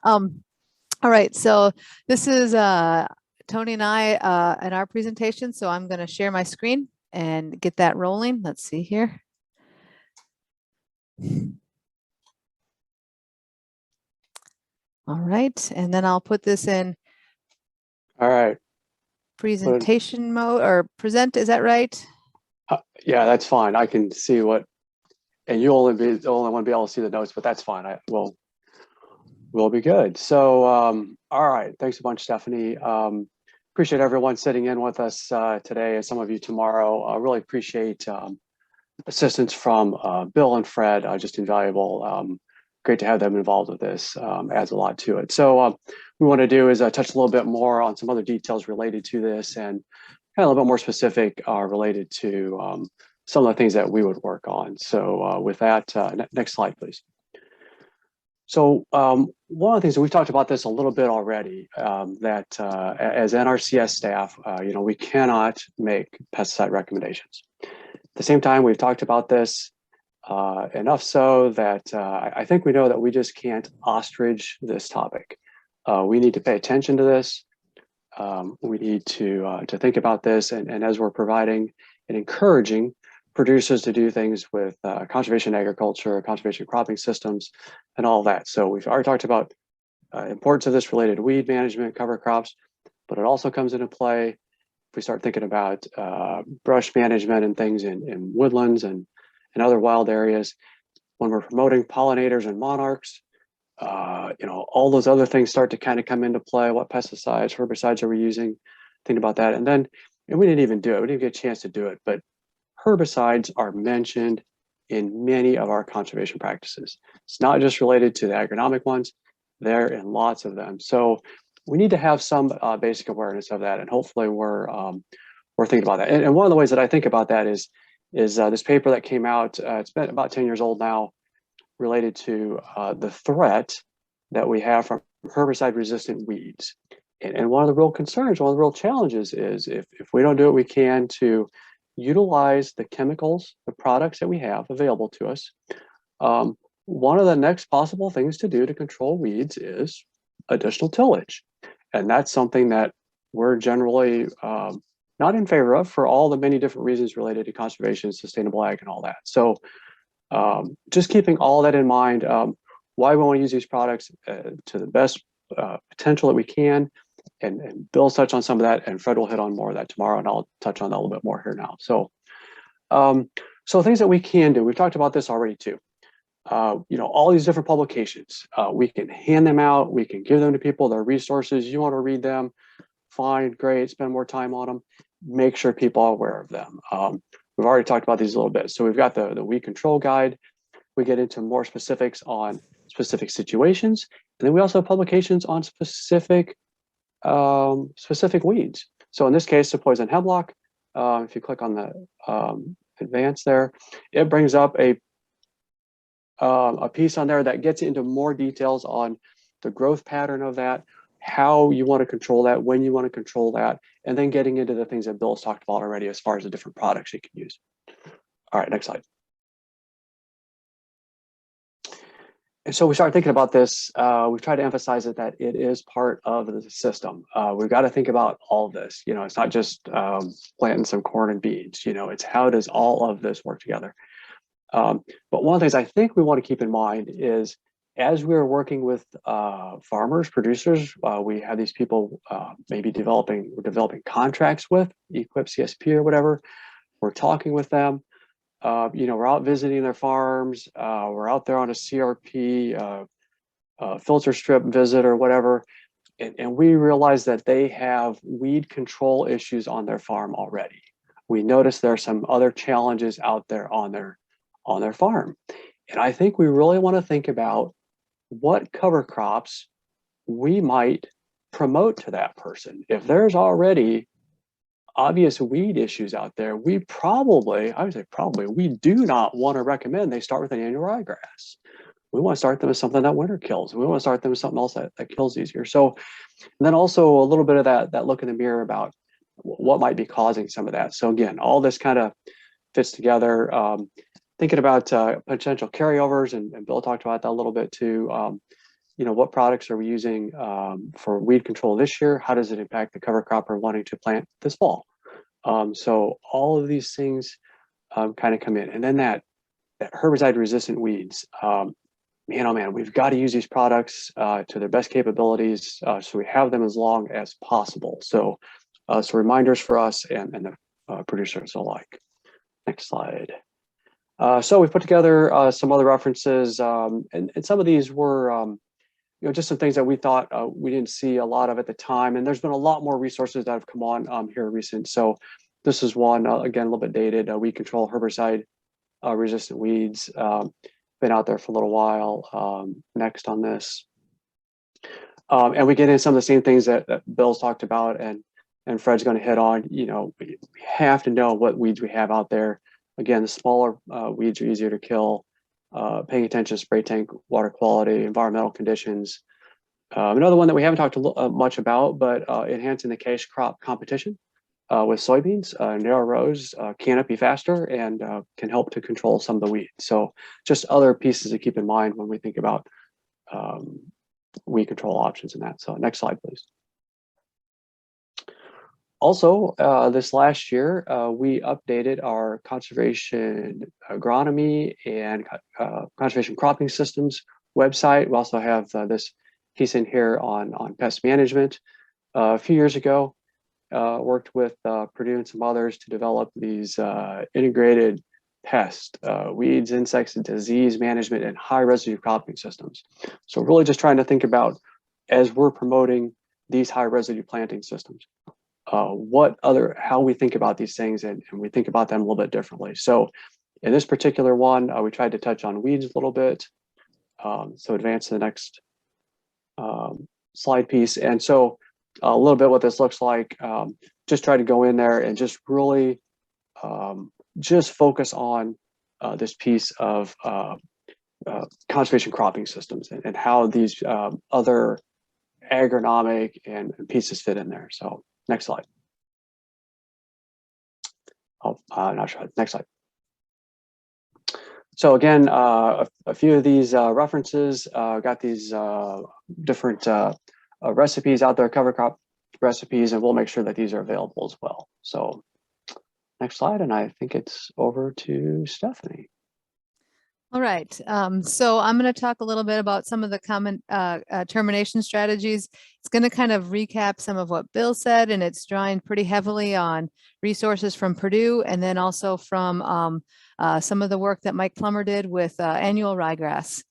All right, so this is Tony and I in our presentation. So I'm going to share my screen and get that rolling. Let's see here. All right, and then I'll put this in. All right. Presentation mode or present, is that right? Yeah, that's fine. I can see what, and you only want to be able to see the notes, but that's fine. We'll be good. So, all right. Thanks a bunch, Stephanie. Appreciate everyone sitting in with us today, and some of you tomorrow. I really appreciate assistance from Bill and Fred, just invaluable. Great to have them involved with this, adds a lot to it. So what we want to do is touch a little bit more on some other details related to this, and kind of a little bit more specific related to some of the things that we would work on. So with that, next slide, please. So one of the things that we've talked about this a little bit already, that as NRCS staff, we cannot make pesticide recommendations. At the same time, we've talked about this enough so that I think we know that we just can't ostrich this topic. We need to pay attention to this. We need to think about this, and as we're providing and encouraging producers to do things with conservation agriculture, conservation cropping systems, and all that. So we've already talked about importance of this related to weed management, cover crops, but it also comes into play if we start thinking about brush management and things in woodlands and other wild areas. When we're promoting pollinators and monarchs, all those other things start to kind of come into play. What pesticides, herbicides are we using? Think about that. And we didn't even do it. We didn't get a chance to do it, but herbicides are mentioned in many of our conservation practices. It's not just related to the agronomic ones, they're in lots of them. So we need to have some basic awareness of that, and hopefully we're thinking about that. And one of the ways that I think about that is this paper that came out, it's been about 10 years old now, related to the threat that we have from herbicide-resistant weeds. And one of the real concerns, one of the real challenges is if we don't do what we can to utilize the chemicals, the products that we have available to us, one of the next possible things to do to control weeds is additional tillage. And that's something that we're generally not in favor of for all the many different reasons related to conservation, sustainable ag, and all that. So just keeping all that in mind, why we want to use these products to the best potential that we can. And Bill's touched on some of that, and Fred will hit on more of that tomorrow, and I'll touch on that a little bit more here now. So, so things that we can do, we've talked about this already too. All these different publications, we can hand them out, we can give them to people, they're resources. You want to read them, fine, great, spend more time on them. Make sure people are aware of them. We've already talked about these a little bit. So we've got the weed control guide. We get into more specifics on specific situations, and then we also have publications on specific weeds. So in this case, the poison hemlock, if you click on the advance there, it brings up a piece on there that gets into more details on the growth pattern of that, how you want to control that, when you want to control that, and then getting into the things that Bill's talked about already as far as the different products you can use. All right, next slide. And so we started thinking about this. We've tried to emphasize that it is part of the system. We've got to think about all of this. It's not just planting some corn and beans. It's how does all of this work together. But one of the things I think we want to keep in mind is as we're working with farmers, producers, we have these people maybe developing contracts with Equip, CSP, or whatever. We're talking with them. We're out visiting their farms. We're out there on a CRP filter strip visit or whatever, and we realize that they have weed control issues on their farm already. We notice there are some other challenges out there on their farm, and I think we really want to think about what cover crops we might promote to that person. If there's already obvious weed issues out there, we do not want to recommend they start with an annual ryegrass. We want to start them with something that winter kills. We want to start them with something else that kills easier. So, and then also a little bit of that look in the mirror about what might be causing some of that. So again, all this kind of fits together. Thinking about potential carryovers, and Bill talked about that a little bit too. what products are we using for weed control this year? How does it impact the cover crop we're wanting to plant this fall? So all of these things kind of come in. And then that herbicide resistant weeds, man, oh man, we've got to use these products to their best capabilities so we have them as long as possible. So reminders for us and the producers alike. Next slide. So we put together some other references, and some of these were just some things that we thought we didn't see a lot of at the time. And there's been a lot more resources that have come on here recent. So this is one, again, a little bit dated, weed control herbicide resistant weeds. Been out there for a little while. Next on this. And we get into some of the same things that Bill's talked about and Fred's going to hit on. We have to know what weeds we have out there. Again, the smaller weeds are easier to kill. Paying attention to spray tank water quality, environmental conditions. Another one that we haven't talked much about, but enhancing the cash crop competition with soybeans, narrow rows, canopy faster, and can help to control some of the weeds. So just other pieces to keep in mind when we think about weed control options in that. So next slide, please. Also, this last year, we updated our conservation agronomy and conservation cropping systems website. We also have this piece in here on pest management. A few years ago, worked with Purdue and some others to develop these integrated pest, weeds, insects, and disease management and high residue cropping systems. So really just trying to think about, as we're promoting these high residue planting systems, how we think about these things, and we think about them a little bit differently. So in this particular one, we tried to touch on weeds a little bit. So advance to the next slide piece. And so a little bit what this looks like, just try to go in there and just really just focus on this piece of conservation cropping systems and how these other agronomic and pieces fit in there. So next slide. Oh, not sure. Next slide. So again, a few of these references, got these different recipes out there, cover crop recipes, and we'll make sure that these are available as well. So next slide, and I think it's over to Stephanie. All right, so I'm going to talk a little bit about some of the common termination strategies. It's going to kind of recap some of what Bill said, and it's drawing pretty heavily on resources from Purdue, and then also from some of the work that Mike Plummer did with annual ryegrass.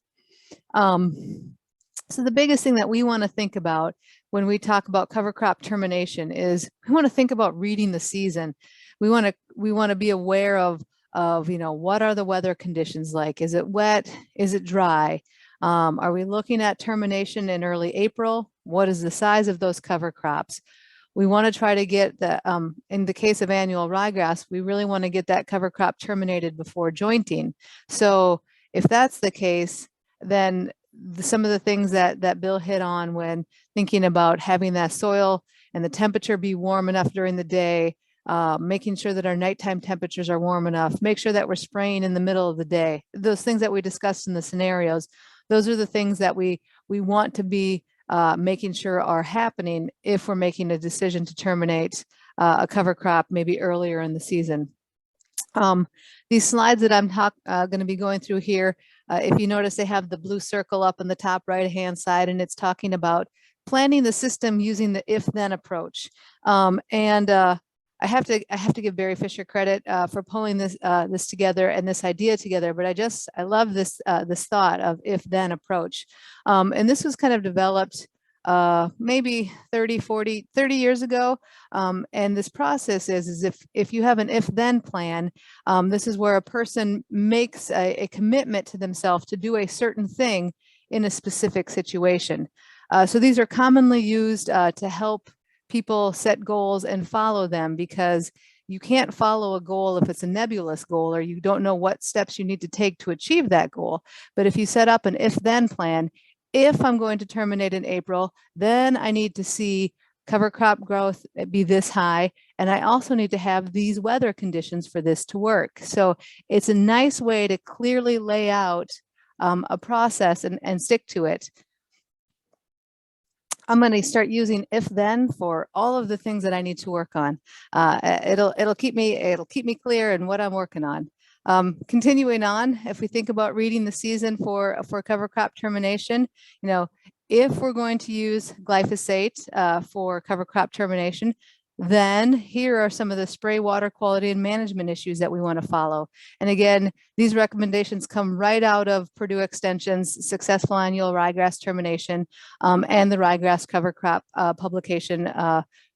So the biggest thing that we want to think about when we talk about cover crop termination is we want to think about reading the season. We want to be aware of what are the weather conditions like? Is it wet? Is it dry? Are we looking at termination in early April? What is the size of those cover crops? We want to try to get the, in the case of annual ryegrass, we really want to get that cover crop terminated before jointing. So if that's the case, then some of the things that Bill hit on when thinking about having that soil and the temperature be warm enough during the day, making sure that our nighttime temperatures are warm enough, make sure that we're spraying in the middle of the day. Those things that we discussed in the scenarios, those are the things that we want to be making sure are happening if we're making a decision to terminate a cover crop maybe earlier in the season. These slides that I'm going to be going through here, if you notice, they have the blue circle up on the top right-hand side, and it's talking about planning the system using the if-then approach. I have to give Barry Fisher credit for pulling this together and this idea together, but I love this this thought of if-then approach. And this was kind of developed maybe 30 years ago. And this process is if you have an if-then plan, this is where a person makes a commitment to themselves to do a certain thing in a specific situation. So these are commonly used to help people set goals and follow them, because you can't follow a goal if it's a nebulous goal or you don't know what steps you need to take to achieve that goal. But if you set up an if-then plan, if I'm going to terminate in April, then I need to see cover crop growth be this high, and I also need to have these weather conditions for this to work. So it's a nice way to clearly lay out a process and stick to it. I'm going to start using if then for all of the things that I need to work on. It'll keep me clear in what I'm working on. Continuing on, if we think about reading the season for cover crop termination, if we're going to use glyphosate for cover crop termination, then here are some of the spray water quality and management issues that we want to follow. And again, these recommendations come right out of Purdue Extension's Successful Annual Ryegrass Termination and the Ryegrass Cover Crop publication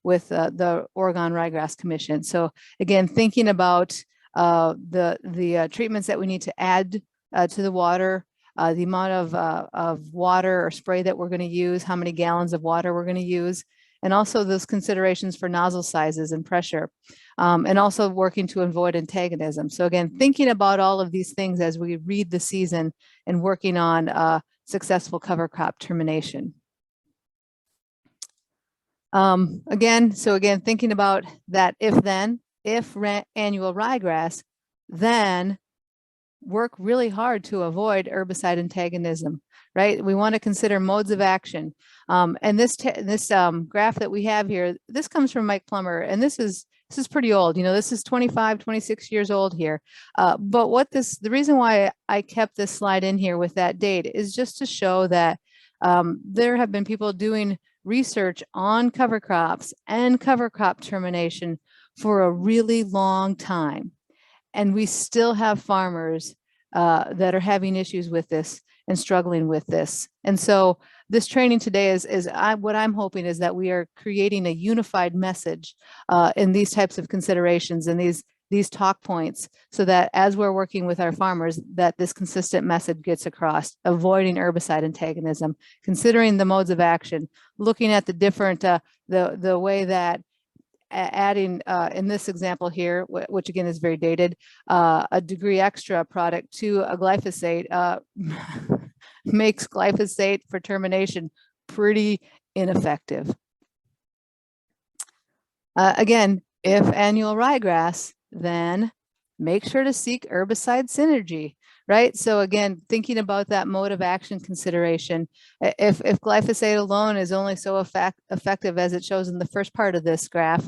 with the Oregon Ryegrass Commission. So again, thinking about the treatments that we need to add to the water, the amount of water or spray that we're going to use, how many gallons of water we're going to use, and also those considerations for nozzle sizes and pressure, and also working to avoid antagonism. So again, thinking about all of these things as we read the season and working on successful cover crop termination. Again, thinking about that if annual ryegrass, then work really hard to avoid herbicide antagonism, right? We want to consider modes of action. And this graph that we have here, this comes from Mike Plummer, and this is pretty old. This is 25, 26 years old here. But the reason why I kept this slide in here with that date is just to show that there have been people doing research on cover crops and cover crop termination for a really long time. And we still have farmers that are having issues with this and struggling with this. And so this training today what I'm hoping is that we are creating a unified message in these types of considerations and these talk points, so that as we're working with our farmers, that this consistent message gets across, avoiding herbicide antagonism, considering the modes of action, looking at the different, the way that adding, in this example here, which again is very dated, a degree extra product to a glyphosate makes glyphosate for termination pretty ineffective. Again, if annual ryegrass, then make sure to seek herbicide synergy, right? So again, thinking about that mode of action consideration, if glyphosate alone is only so effective as it shows in the first part of this graph,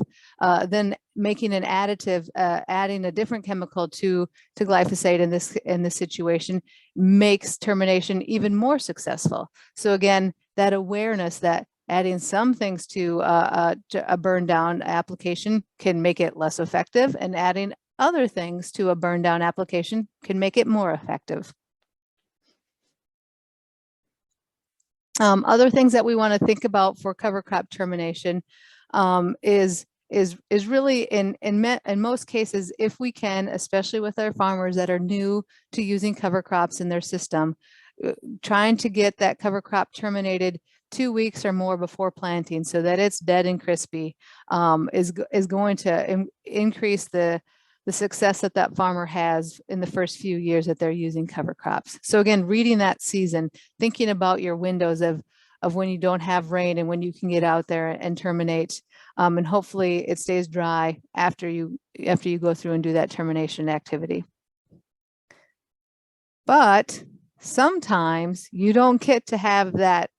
then making an additive, adding a different chemical to glyphosate in this situation makes termination even more successful. So again, that awareness that adding some things to a burn down application can make it less effective, and adding other things to a burn down application can make it more effective. Other things that we want to think about for cover crop termination is really in most cases, if we can, especially with our farmers that are new to using cover crops in their system, trying to get that cover crop terminated 2 weeks or more before planting, so that it's dead and crispy, is going to increase the success that farmer has in the first few years that they're using cover crops. So again, reading that season, thinking about your windows of when you don't have rain and when you can get out there and terminate, and hopefully it stays dry after you go through and do that termination activity. But sometimes you don't get to have that,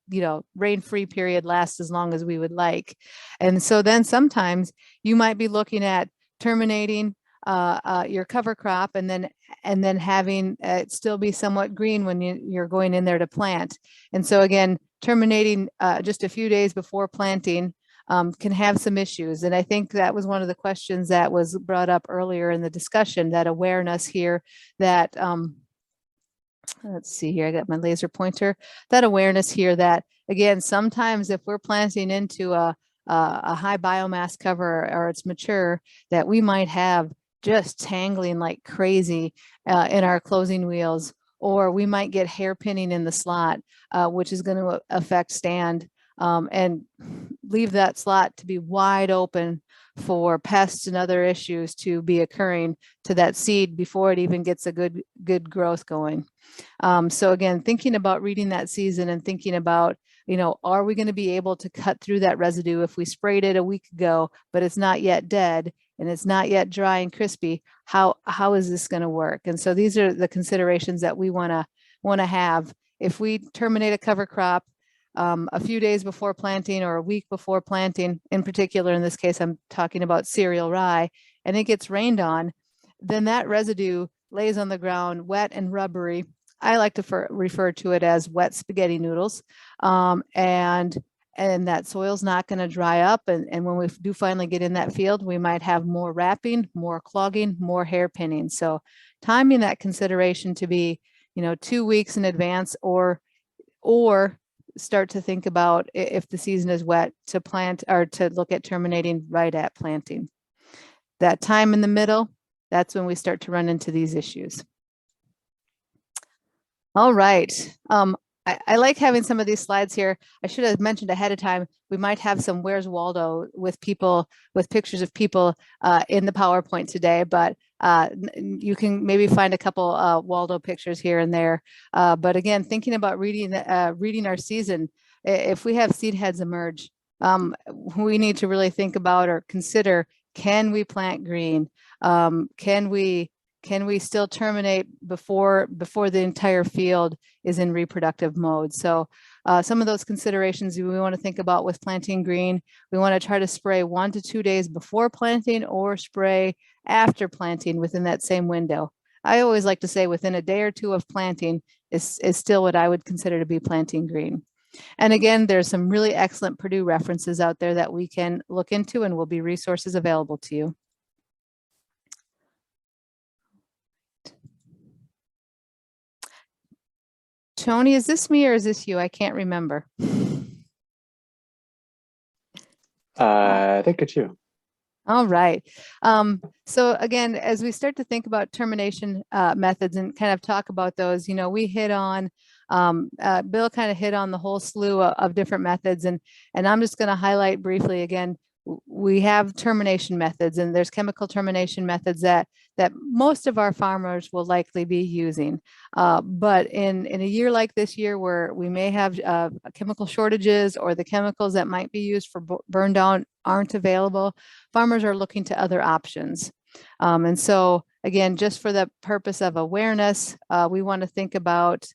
rain-free period last as long as we would like. And so then sometimes you might be looking at terminating your cover crop and then having it still be somewhat green when you're going in there to plant. And so again, terminating just a few days before planting can have some issues. And I think that was one of the questions that was brought up earlier in the discussion, that awareness here that let's see here, I got my laser pointer, that awareness here that, again, sometimes if we're planting into a high biomass cover or it's mature, that we might have just tangling like crazy in our closing wheels, or we might get hairpinning in the slot, which is going to affect stand and leave that slot to be wide open for pests and other issues to be occurring to that seed before it even gets a good growth going. So again, thinking about reading that season and thinking about, are we going to be able to cut through that residue if we sprayed it a week ago, but it's not yet dead and it's not yet dry and crispy? How is this going to work? And so these are the considerations that we want to have. If we terminate a cover crop, a few days before planting or a week before planting, in particular, in this case, I'm talking about cereal rye, and it gets rained on, then that residue lays on the ground wet and rubbery. I like to refer to it as wet spaghetti noodles. And that soil's not going to dry up. And when we do finally get in that field, we might have more wrapping, more clogging, more hairpinning. So timing that consideration to be, 2 weeks in advance, or start to think about, if the season is wet, to plant or to look at terminating right at planting. That time in the middle, that's when we start to run into these issues. All right. I like having some of these slides here. I should have mentioned ahead of time, we might have some Where's Waldo with people, with pictures of people in the PowerPoint today, but you can maybe find a couple Waldo pictures here and there. But again, thinking about reading our season, if we have seed heads emerge, we need to really think about or consider, can we plant green? Can we still terminate before the entire field is in reproductive mode? So some of those considerations we want to think about with planting green. We want to try to spray 1 to 2 days before planting, or spray after planting within that same window. I always like to say within a day or two of planting is still what I would consider to be planting green. And again, there's some really excellent Purdue references out there that we can look into, and will be resources available to you. Tony, is this me or is this you? I can't remember. I think it's you. All right. So again, as we start to think about termination methods and kind of talk about those, we hit on, Bill kind of hit on the whole slew of different methods, and I'm just going to highlight briefly again. We have termination methods, and there's chemical termination methods that most of our farmers will likely be using. But in a year like this year, where we may have chemical shortages, or the chemicals that might be used for burn down aren't available, farmers are looking to other options. And so again, just for the purpose of awareness, we want to think about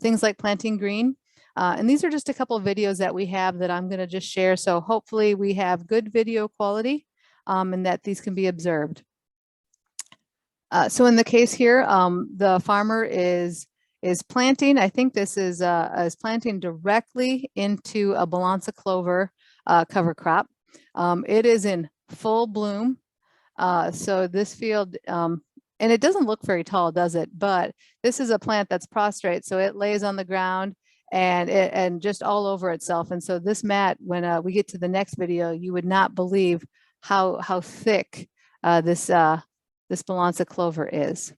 things like planting green. And these are just a couple of videos that we have that I'm going to just share. So hopefully we have good video quality, and that these can be observed. So in the case here, the farmer is planting. I think this is planting directly into a Balanza clover cover crop. It is in full bloom. So this field, and it doesn't look very tall, does it? But this is a plant that's prostrate, so it lays on the ground and just all over itself. And so this mat, when we get to the next video, you would not believe how thick this Balanza clover is.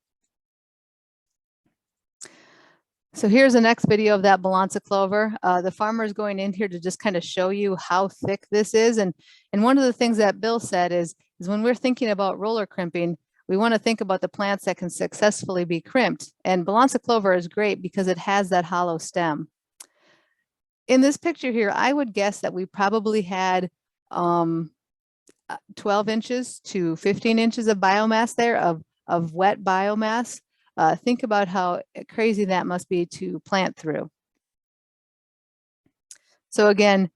So here's the next video of that Balanza clover. The farmer is going in here to just kind of show you how thick this is. And one of the things that Bill said is when we're thinking about roller crimping, we want to think about the plants that can successfully be crimped. And Balanza clover is great because it has that hollow stem. In this picture here, I would guess that we probably had 12 inches to 15 inches of biomass there, of wet biomass. Think about how crazy that must be to plant through. So again,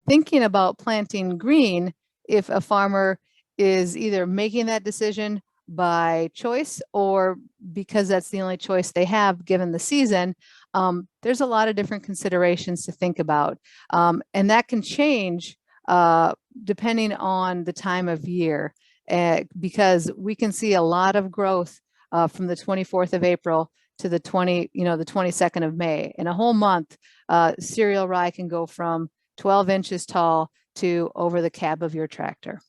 thinking about planting green, if a farmer is either making that decision by choice or because that's the only choice they have given the season, there's a lot of different considerations to think about. And that can change depending on the time of year, because we can see a lot of growth from the 24th of April to the 22nd of May. In a whole month, cereal rye can go from 12 inches tall to over the cab of your tractor.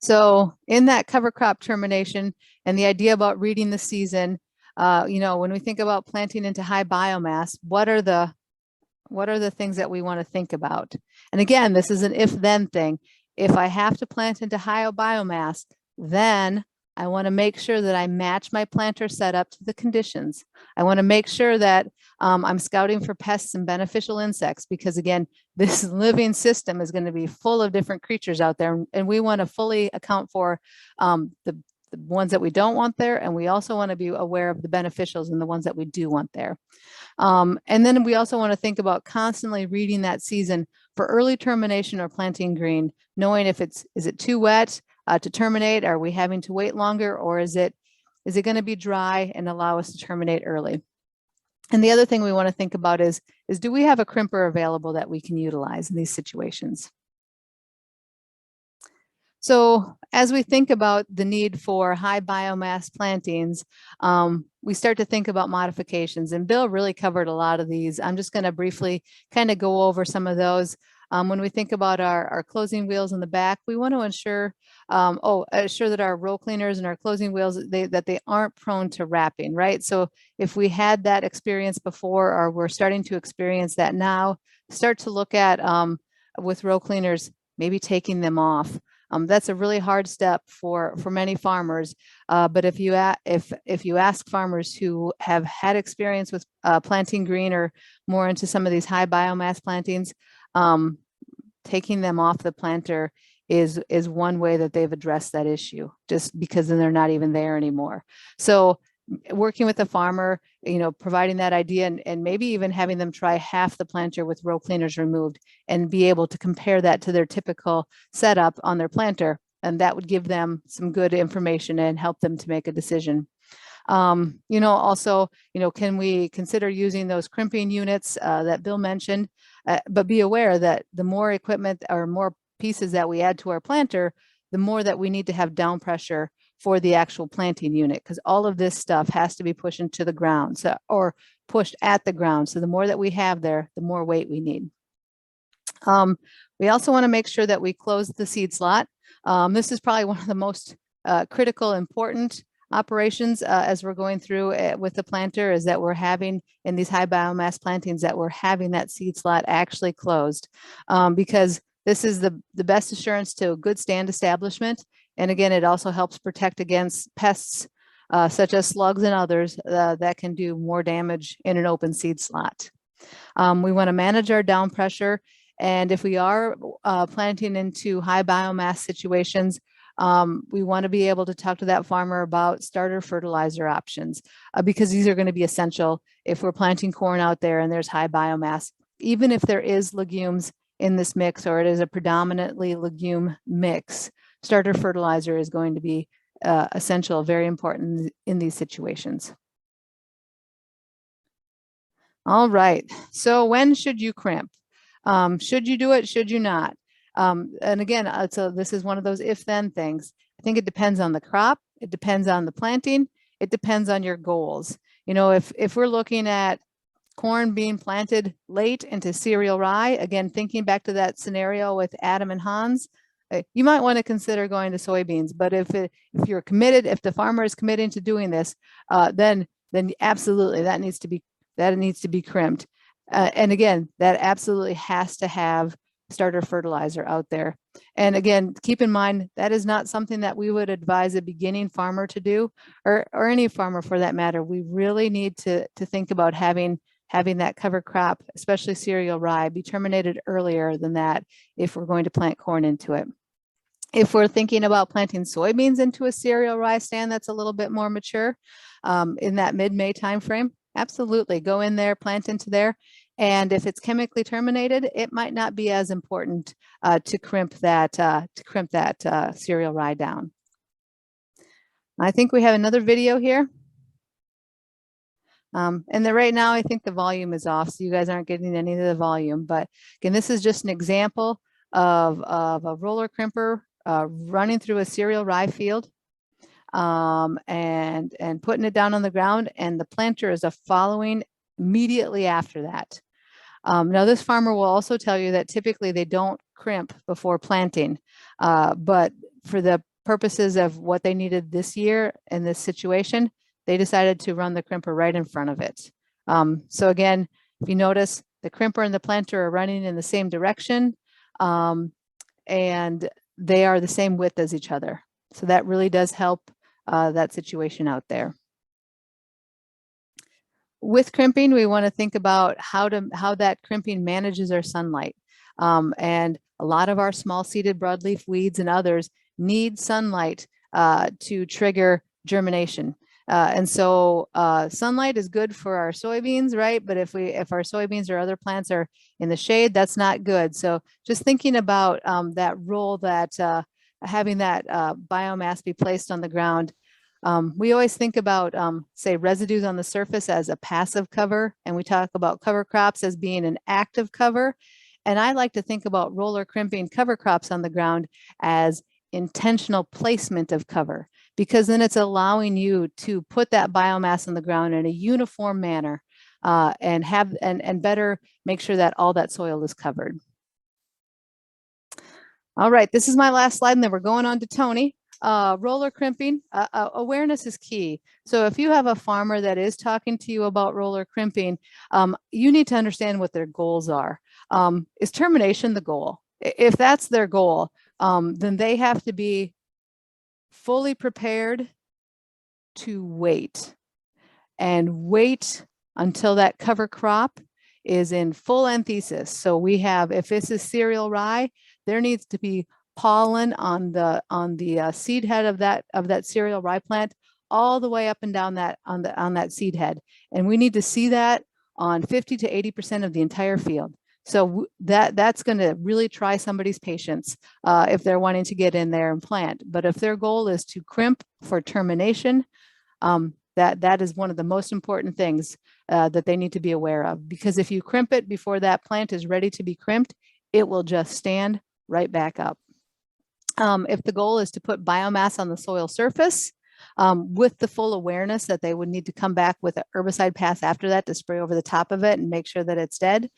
So in that cover crop termination and the idea about reading the season, when we think about planting into high biomass, what are the things that we want to think about? And again, this is an if-then thing. If I have to plant into high biomass, then I want to make sure that I match my planter setup to the conditions. I want to make sure that I'm scouting for pests and beneficial insects, because again, this living system is going to be full of different creatures out there, and we want to fully account for the the ones that we don't want there, and we also want to be aware of the beneficials and the ones that we do want there. And then we also want to think about constantly reading that season for early termination or planting green, knowing if is it too wet to terminate? Are we having to wait longer, or is it going to be dry and allow us to terminate early? And the other thing we want to think about is do we have a crimper available that we can utilize in these situations? So as we think about the need for high biomass plantings, we start to think about modifications, and Bill really covered a lot of these. I'm just going to briefly kind of go over some of those. When we think about our closing wheels in the back, we want to ensure that our row cleaners and our closing wheels, that they aren't prone to wrapping, right? So if we had that experience before, or we're starting to experience that now, start to look at with row cleaners, maybe taking them off. That's a really hard step for many farmers, but if you ask farmers who have had experience with planting green or more into some of these high biomass plantings, taking them off the planter is one way that they've addressed that issue, just because then they're not even there anymore. So working with the farmer, providing that idea, and maybe even having them try half the planter with row cleaners removed, and be able to compare that to their typical setup on their planter. And that would give them some good information and help them to make a decision. Also, can we consider using those crimping units that Bill mentioned, but be aware that the more equipment or more pieces that we add to our planter, the more that we need to have down pressure for the actual planting unit, because all of this stuff has to be pushed into the ground, or pushed at the ground. So the more that we have there, the more weight we need. We also want to make sure that we close the seed slot. This is probably one of the most critical, important operations as we're going through with the planter, is that we're having, in these high biomass plantings, that we're having that seed slot actually closed, because this is the best assurance to a good stand establishment. And again, it also helps protect against pests such as slugs and others that can do more damage in an open seed slot. We want to manage our down pressure. And if we are planting into high biomass situations, we want to be able to talk to that farmer about starter fertilizer options, because these are going to be essential if we're planting corn out there and there's high biomass. Even if there is legumes in this mix, or it is a predominantly legume mix, starter fertilizer is going to be essential, very important in these situations. All right, so when should you crimp? Should you do it? Should you not? And again, so this is one of those if-then things. I think it depends on the crop. It depends on the planting. It depends on your goals. If we're looking at corn being planted late into cereal rye, again, thinking back to that scenario with Adam and Hans, you might want to consider going to soybeans. But if you're committed, if the farmer is committing to doing this, then absolutely that needs to be crimped. And again, that absolutely has to have starter fertilizer out there. And again, keep in mind, that is not something that we would advise a beginning farmer to do, or any farmer for that matter. We really need to think about having that cover crop, especially cereal rye, be terminated earlier than that if we're going to plant corn into it. If we're thinking about planting soybeans into a cereal rye stand that's a little bit more mature in that mid-May timeframe, absolutely go in there, plant into there. And if it's chemically terminated, it might not be as important to crimp that cereal rye down. I think we have another video here. And then right now, I think the volume is off, so you guys aren't getting any of the volume. But again, this is just an example of a roller crimper running through a cereal rye field and putting it down on the ground, and the planter is following immediately after that. Now, this farmer will also tell you that typically they don't crimp before planting, but for the purposes of what they needed this year in this situation, they decided to run the crimper right in front of it. So again, if you notice, the crimper and the planter are running in the same direction, and they are the same width as each other. So that really does help that situation out there. With crimping, we want to think about how that crimping manages our sunlight. And a lot of our small seeded broadleaf weeds and others need sunlight to trigger germination. And so sunlight is good for our soybeans, right? But if our soybeans or other plants are in the shade, that's not good. So just thinking about that role that having that biomass be placed on the ground. We always think about, say, residues on the surface as a passive cover, and we talk about cover crops as being an active cover. And I like to think about roller crimping cover crops on the ground as intentional placement of cover, because then it's allowing you to put that biomass on the ground in a uniform manner and better make sure that all that soil is covered. All right, this is my last slide, and then we're going on to Tony. Roller crimping, awareness is key. So if you have a farmer that is talking to you about roller crimping, you need to understand what their goals are. Is termination the goal? If that's their goal, then they have to be fully prepared to wait until that cover crop is in full anthesis. So we have, if this is cereal rye, there needs to be pollen on the seed head of that cereal rye plant all the way up and down on that seed head, and we need to see that on 50 to 80% of the entire field. So that's going to really try somebody's patience if they're wanting to get in there and plant. But if their goal is to crimp for termination, that is one of the most important things that they need to be aware of, because if you crimp it before that plant is ready to be crimped, it will just stand right back up. If the goal is to put biomass on the soil surface, with the full awareness that they would need to come back with an herbicide pass after that to spray over the top of it and make sure that it's dead,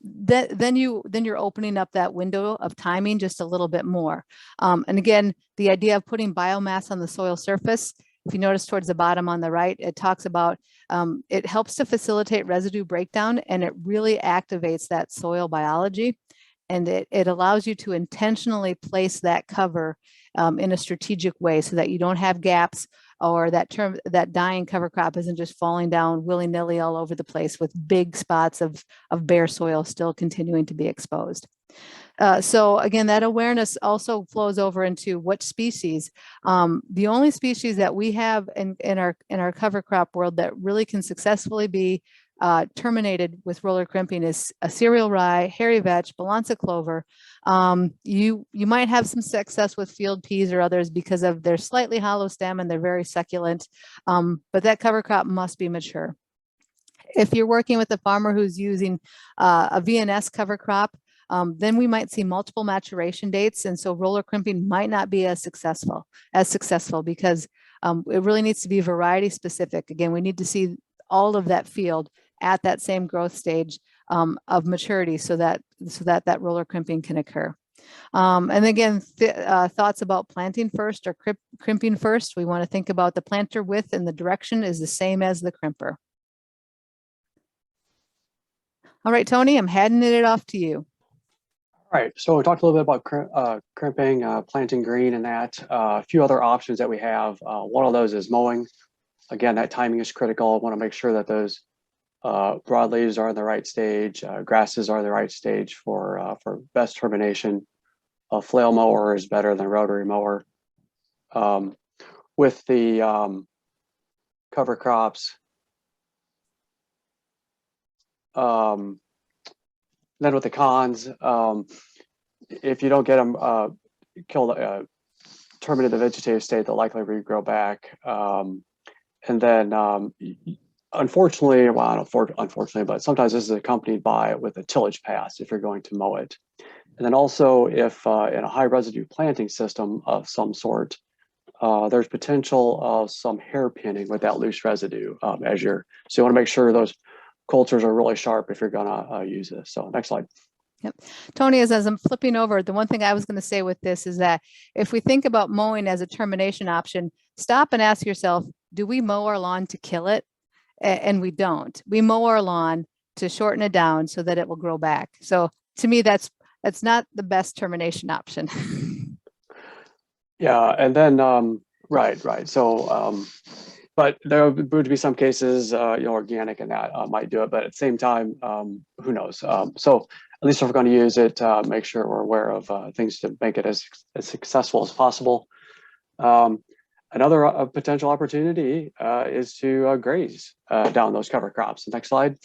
then you're opening up that window of timing just a little bit more. And again, the idea of putting biomass on the soil surface, if you notice towards the bottom on the right, it talks about it helps to facilitate residue breakdown, and it really activates that soil biology. And it allows you to intentionally place that cover in a strategic way so that you don't have gaps, or that dying cover crop isn't just falling down willy-nilly all over the place with big spots of bare soil still continuing to be exposed. So again, that awareness also flows over into what species. The only species that we have in our cover crop world that really can successfully be terminated with roller crimping is a cereal rye, hairy vetch, balansa clover. You might have some success with field peas or others because of their slightly hollow stem and they're very succulent, but that cover crop must be mature. If you're working with a farmer who's using a VNS cover crop, then we might see multiple maturation dates, and so roller crimping might not be as successful because it really needs to be variety specific. Again, we need to see all of that field at that same growth stage of maturity so that roller crimping can occur. And again, thoughts about planting first or crimping first. We want to think about the planter width, and the direction is the same as the crimper. All right, Tony, I'm handing it off to you. All right, so we talked a little bit about crimping, planting green, and that. A few other options that we have. One of those is mowing. Again, that timing is critical. I want to make sure that those broadleaves are in the right stage, grasses are in the right stage for best termination. A flail mower is better than a rotary mower. With the cover crops, then with the cons, if you don't get them terminate the vegetative state, they'll likely regrow back. And then, unfortunately, well, not unfortunately, but sometimes this is accompanied with a tillage pass if you're going to mow it. And then also, if in a high residue planting system of some sort, there's potential of some hairpinning with that loose residue so you want to make sure those coulters are really sharp if you're going to use this. So next slide. Yep. Tony, as I'm flipping over, the one thing I was going to say with this is that if we think about mowing as a termination option, stop and ask yourself, do we mow our lawn to kill it? And we don't. We mow our lawn to shorten it down so that it will grow back. So to me, that's not the best termination option. Yeah, and then right. So but there would be some cases, organic and that might do it, but at the same time, who knows? So at least if we're going to use it, make sure we're aware of things to make it as successful as possible. Another potential opportunity is to graze down those cover crops. Next slide.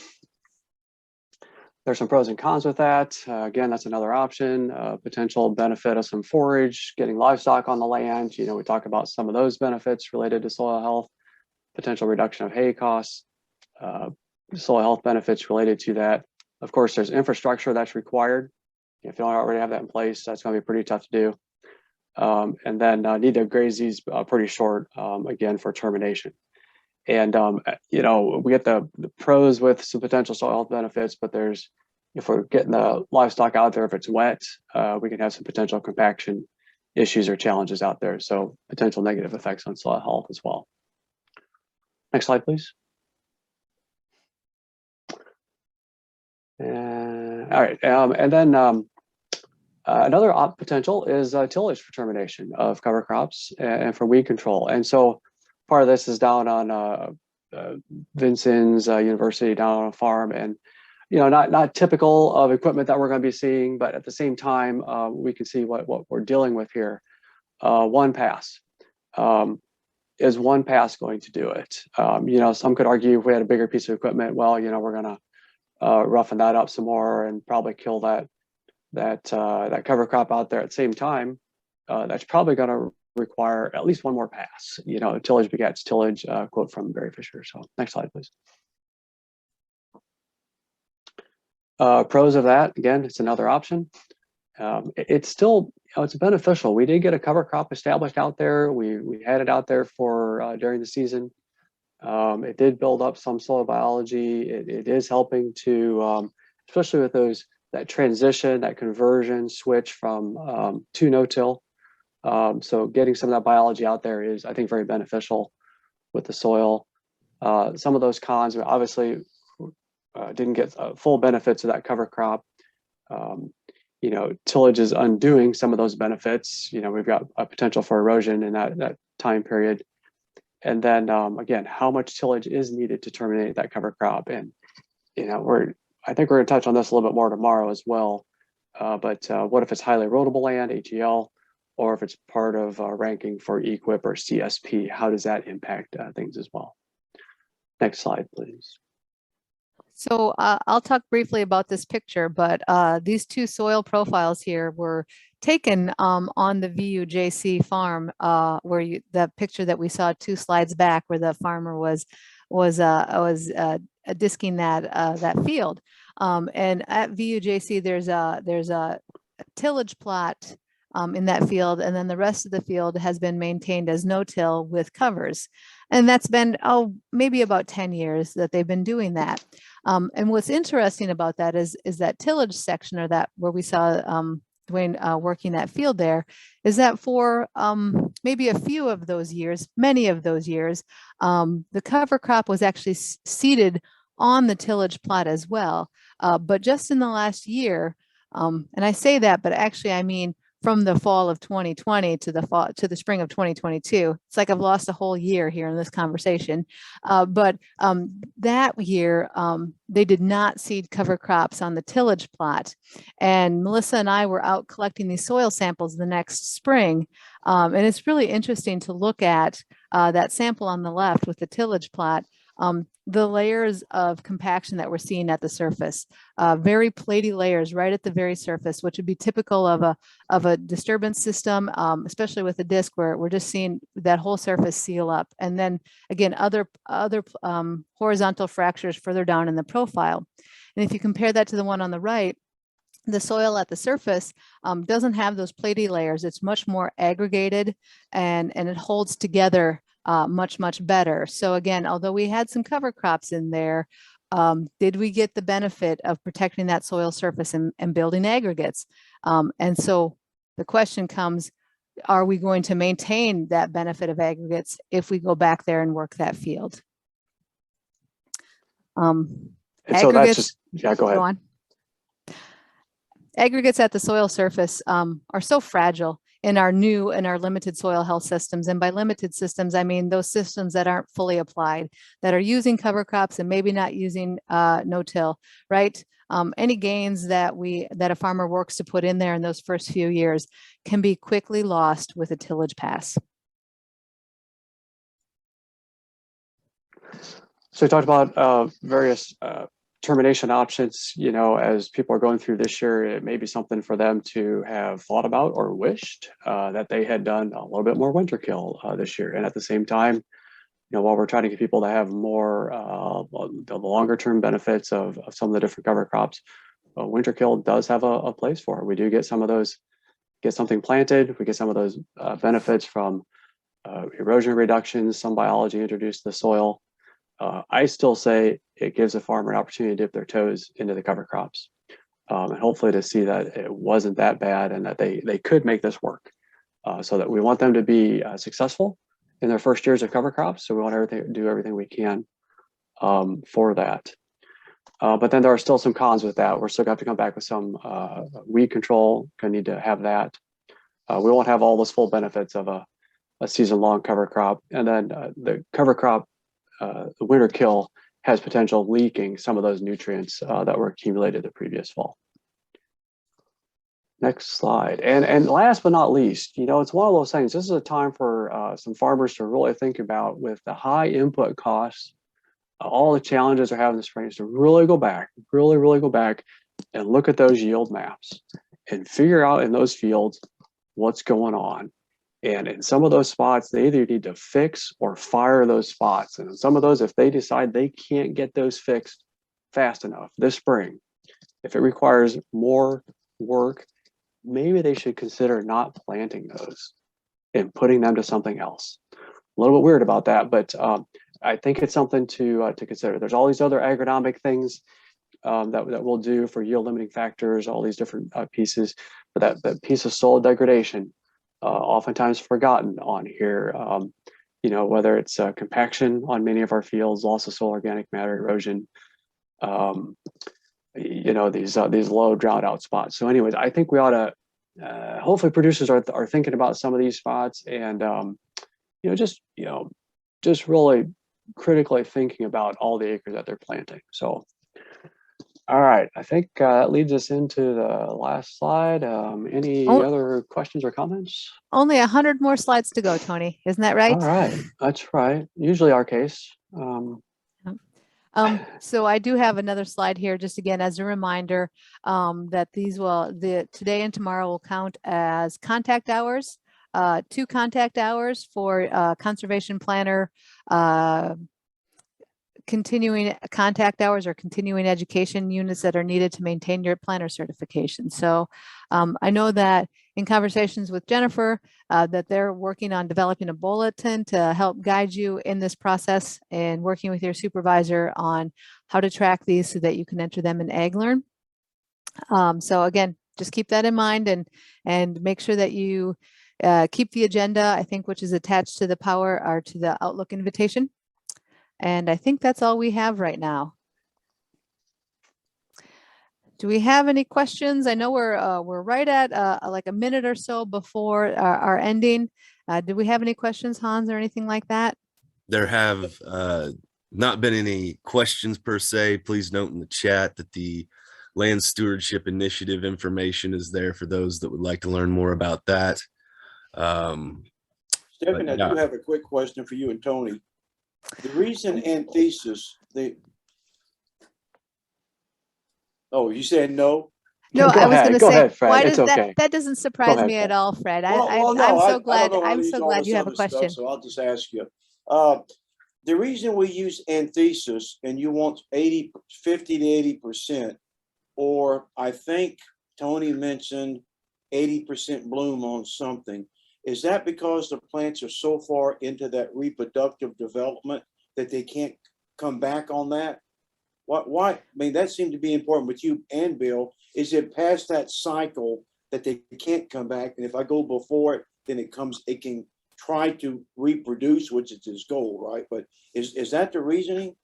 There's some pros and cons with that. Again, that's another option. Potential benefit of some forage, getting livestock on the land. We talk about some of those benefits related to soil health, potential reduction of hay costs, soil health benefits related to that. Of course, there's infrastructure that's required. If you don't already have that in place, that's going to be pretty tough to do. And then need to graze these pretty short, again, for termination. And, we get the pros with some potential soil health benefits, but if we're getting the livestock out there, if it's wet, we can have some potential compaction issues or challenges out there. So potential negative effects on soil health as well. Next slide, please. All right, and then another potential is tillage for termination of cover crops and for weed control. And so part of this is down on Vincent's University down on a farm, and not typical of equipment that we're going to be seeing, but at the same time, we can see what we're dealing with here. One pass. Is one pass going to do it? Some could argue if we had a bigger piece of equipment, well, we're going to roughen that up some more and probably kill that cover crop out there at the same time. That's probably going to require at least one more pass. Tillage begets tillage, quote from Barry Fisher. So next slide, please. Pros of that, again, it's another option. It's still, it's beneficial. We did get a cover crop established out there. We had it out there for during the season. It did build up some soil biology. It is helping to, especially with that transition, that conversion switch from to no-till. So getting some of that biology out there is, I think, very beneficial with the soil. Some of those cons, obviously, didn't get full benefits of that cover crop. Tillage is undoing some of those benefits. We've got a potential for erosion in that time period. And then again, how much tillage is needed to terminate that cover crop? And I think we're going to touch on this a little bit more tomorrow as well. But what if it's highly erodible land, HEL, or if it's part of ranking for EQIP or CSP? How does that impact things as well? Next slide, please. So I'll talk briefly about this picture, but these two soil profiles here were taken on the VUJC farm, where the picture that we saw 2 slides back, where the farmer was disking that field. And at VUJC, there's a tillage plot in that field, and then the rest of the field has been maintained as no-till with covers. And that's been, maybe about 10 years that they've been doing that. And what's interesting about that is that tillage section, or that where we saw Dwayne working that field there, is that for maybe a few of those years, many of those years, the cover crop was actually seeded on the tillage plot as well. But just in the last year, and I say that, but actually I mean from the fall of 2020 to the spring of 2022. It's like I've lost a whole year here in this conversation. But that year, they did not seed cover crops on the tillage plot. And Melissa and I were out collecting these soil samples the next spring. And it's really interesting to look at that sample on the left with the tillage plot. The layers of compaction that we're seeing at the surface, very platy layers right at the very surface, which would be typical of a disturbance system, especially with a disc, where we're just seeing that whole surface seal up. And then again, other horizontal fractures further down in the profile. And if you compare that to the one on the right, the soil at the surface doesn't have those platy layers. It's much more aggregated, and it holds together much better. So again, although we had some cover crops in there, did we get the benefit of protecting that soil surface and building aggregates? And so the question comes, are we going to maintain that benefit of aggregates if we go back there and work that field? And so that's just, yeah, go ahead. Go on. Aggregates at the soil surface are so fragile in our limited soil health systems. And by limited systems, I mean those systems that aren't fully applied, that are using cover crops and maybe not using no-till, right? Any gains that a farmer works to put in there in those first few years can be quickly lost with a tillage pass. So we talked about various termination options. You know, as people are going through this year, it may be something for them to have thought about or wished that they had done a little bit more winter kill this year. And at the same time, you know, while we're trying to get people to have more the longer term benefits of some of the different cover crops, winter kill does have a place for it. We do get some of those, get something planted, we get some of those benefits from erosion reductions, some biology introduced to the soil. I still say it gives a farmer an opportunity to dip their toes into the cover crops, and hopefully to see that it wasn't that bad and that they could make this work. So that we want them to be successful in their first years of cover crops. So we want to do everything we can for that. But then there are still some cons with that. We're still going to have to come back with some weed control. Going to need to have that. We won't have all those full benefits of a season-long cover crop, and then the cover crop. The winter kill has potential of leaking some of those nutrients that were accumulated the previous fall. Next slide. And last but not least, you know, it's one of those things. This is a time for some farmers to really think about, with the high input costs, all the challenges they're having this spring, is to really go back, really go back and look at those yield maps and figure out in those fields what's going on. And in some of those spots, they either need to fix or fire those spots. And in some of those, if they decide they can't get those fixed fast enough this spring, if it requires more work, maybe they should consider not planting those and putting them to something else. A little bit weird about that, but I think it's something to consider. There's all these other agronomic things that we'll do for yield limiting factors, all these different pieces, but that piece of soil degradation, oftentimes forgotten on here. You know, whether it's compaction on many of our fields, loss of soil organic matter, erosion, you know, these low drought out spots. So anyways, I think we ought to, hopefully producers are thinking about some of these spots, and you know, just really critically thinking about all the acres that they're planting. So all right, I think that leads us into the last slide. Any other questions or comments? Only 100 more slides to go, Tony. Isn't that right? All right, that's right. Usually our case. So I do have another slide here, just again as a reminder that today and tomorrow will count as contact hours, 2 contact hours for conservation planner, continuing contact hours or continuing education units that are needed to maintain your planner certification. So I know that in conversations with Jennifer, that they're working on developing a bulletin to help guide you in this process, and working with your supervisor on how to track these so that you can enter them in AgLearn. So again, just keep that in mind, and make sure that you keep the agenda, I think, which is attached to the to the Outlook invitation. And I think that's all we have right now. Do we have any questions? I know we're right at like a minute or so before our ending. Do we have any questions, Hans, or anything like that? There have not been any questions per se. Please note in the chat that the Land Stewardship Initiative information is there for those that would like to learn more about that. Stephen, I do have a quick question for you and Tony. The reason antithesis, oh, you said no? No, I was going to say, Fred. why does that doesn't surprise me at all, Fred. Well, I'm so glad you have a question. So I'll just ask you. The reason we use antithesis and you want 50 to 80%, or I think Tony mentioned 80% bloom on something. Is that because the plants are so far into that reproductive development that they can't come back on that? Why? I mean, that seemed to be important with you and Bill. Is it past that cycle that they can't come back? And if I go before it, then it can try to reproduce, which is its goal, right? But is that the reasoning?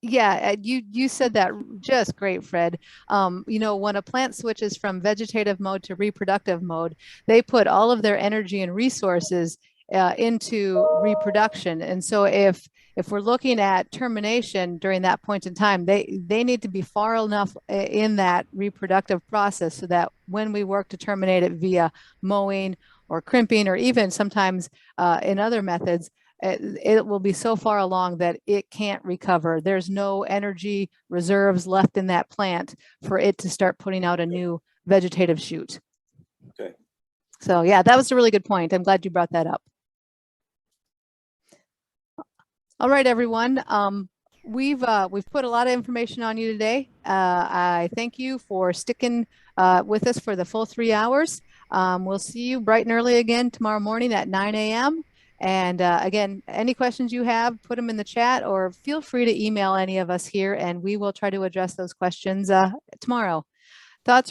Yeah, you said that just great, Fred. You know, when a plant switches from vegetative mode to reproductive mode, they put all of their energy and resources into reproduction. And so if we're looking at termination during that point in time, they need to be far enough in that reproductive process so that when we work to terminate it via mowing or crimping, or even sometimes in other methods, it will be so far along that it can't recover. There's no energy reserves left in that plant for it to start putting out a new vegetative shoot. Okay. So yeah, that was a really good point. I'm glad you brought that up. All right, everyone. We've put a lot of information on you today. I thank you for sticking with us for the full 3 hours. We'll see you bright and early again tomorrow morning at 9 a.m. And again, any questions you have, put them in the chat or feel free to email any of us here and we will try to address those questions tomorrow.